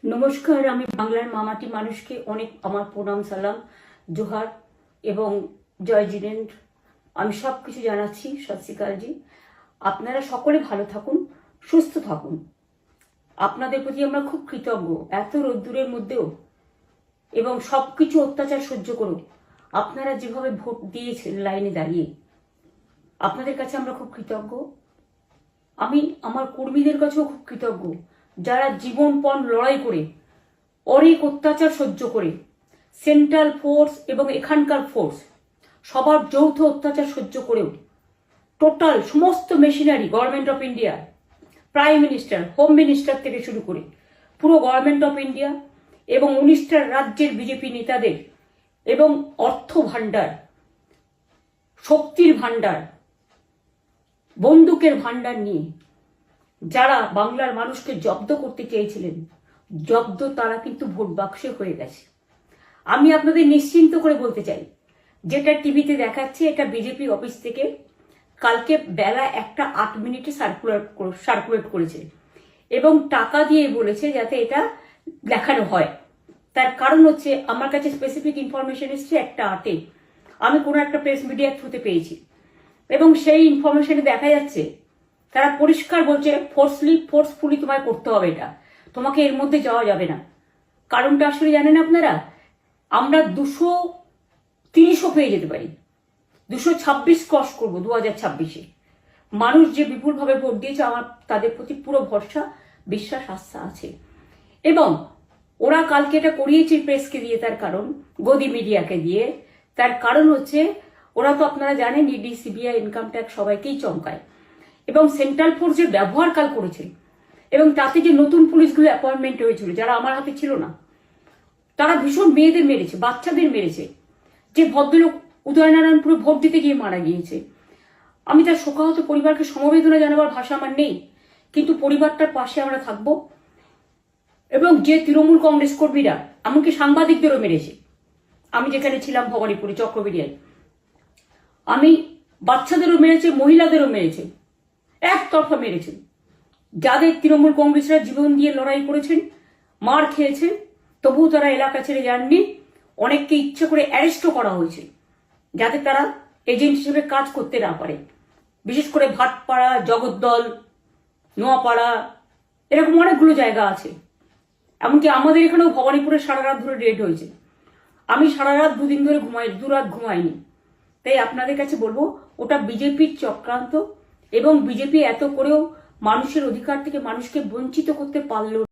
নমস্কার, আমি বাংলার মামাটি মানুষকে অনেক আমার প্রণাম, সালাম, জোহার এবং জয় জিনেন্দ্র। আমি সব কিছু জানাচ্ছি। সত শ্রী আকালজি। আপনারা সকলে ভালো থাকুন, সুস্থ থাকুন। আপনাদের প্রতি আমরা খুব কৃতজ্ঞ। এত রোদ্দুরের মধ্যেও এবং সব কিছু অত্যাচার সহ্য করুন আপনারা যেভাবে ভোট দিয়েছেন লাইনে দাঁড়িয়ে, আপনাদের কাছে আমরা খুব কৃতজ্ঞ। আমি আমার কর্মীদের কাছেও খুব কৃতজ্ঞ, যারা জীবনপণ লড়াই করে অনেক অত্যাচার সহ্য করে সেন্ট্রাল ফোর্স এবং এখানকার ফোর্স সবার যৌথ অত্যাচার সহ্য করেও টোটাল সমস্ত machinery government of India, prime minister, home minister থেকে শুরু করে পুরো গভর্নমেন্ট অফ ইন্ডিয়া এবং 19টা রাজ্যের বিজেপি নেতাদের এবং অর্থ ভাণ্ডার, শক্তির ভাণ্ডার, বন্দুকের ভাণ্ডার নিয়ে যারা বাংলার মানুষকে জব্দ করতে চেয়েছিলেন, জব্দ তারা কিন্তু ভোট বাক্সে হয়ে গেছে। আমি আপনাদের নিশ্চিন্ত করে বলতে চাই, যেটা টিভিতে দেখাচ্ছে এটা বিজেপি অফিস থেকে কালকে বেলা 1:08 সার্কুলেট করেছে এবং টাকা দিয়ে বলেছে যাতে এটা দেখানো হয়। তার কারণ হচ্ছে আমার কাছে স্পেসিফিক ইনফরমেশন এসছে 1:08 আমি কোনো একটা প্রেস মিডিয়ার থ্রুতে পেয়েছি এবং সেই ইনফরমেশনে দেখা যাচ্ছে তারা পরিষ্কার বলছে ফোর্সফুলি তোমায় করতে হবে, এটা তোমাকে এর মধ্যে যাওয়া যাবে না। কারণটা আসলে জানেন আপনারা, আমরা 230ও পেয়ে যেতে পারি, 226 ক্রস করবো 2026-এ। মানুষ যে বিপুলভাবে ভোট দিয়েছে, আমার তাদের প্রতি পুরো ভরসা, বিশ্বাস, আস্থা আছে। এবং ওরা কালকে এটা করিয়েছে প্রেসকে দিয়ে, তার কারণ গদি মিডিয়াকে দিয়ে, তার কারণ হচ্ছে ওরা তো আপনারা জানেন ইডি, সিবিআই, ইনকাম ট্যাক্স সবাইকেই চমকায় এবং সেন্ট্রাল ফোর্স যে ব্যবহার কাল করেছে এবং তাতে যে নতুন পুলিশগুলো অ্যাপয়েন্টমেন্ট হয়েছিল যারা আমার হাতে ছিল না, তারা ভীষণ মেয়েদের মেরেছে, বাচ্চাদের মেরেছে। যে ভদ্রলোক উদয়নারায়ণপুরে ভোট দিতে গিয়ে মারা গিয়েছে, আমি তার শোকাহত পরিবারকে সমবেদনা জানাবার ভাষা আমার নেই, কিন্তু পরিবারটার পাশে আমরা থাকব। এবং যে তৃণমূল কংগ্রেস কর্মীরা এমনকি সাংবাদিকদেরও মেরেছে, আমি যেখানে ছিলাম ভবানীপুরে চক্রবেড়িয়ায়, আমি বাচ্চাদেরও মেরেছে, মহিলাদেরও মেরেছে, একতরফা মেরেছেন। যাদের তৃণমূল কংগ্রেসরা জীবন দিয়ে লড়াই করেছেন, মার খেয়েছেন, তবুও তারা এলাকা ছেড়ে যাননি। অনেককে ইচ্ছে করে অ্যারেস্টও করা হয়েছে যাতে তারা এজেন্ট হিসেবে কাজ করতে না পারে। বিশেষ করে ভাটপাড়া, জগদ্দল, নোয়াপাড়া, এরকম অনেকগুলো জায়গা আছে। এমনকি আমাদের এখানেও ভবানীপুরে সারা রাত ধরে রেড হয়েছে। আমি সারা রাত 2 দিন ধরে দুরাত ঘুমাইনি। তাই আপনাদের কাছে বলবো, ওটা বিজেপির চক্রান্ত এবং বিজেপি এত করেও মানুষের অধিকার থেকে মানুষকে বঞ্চিত করতে পারল।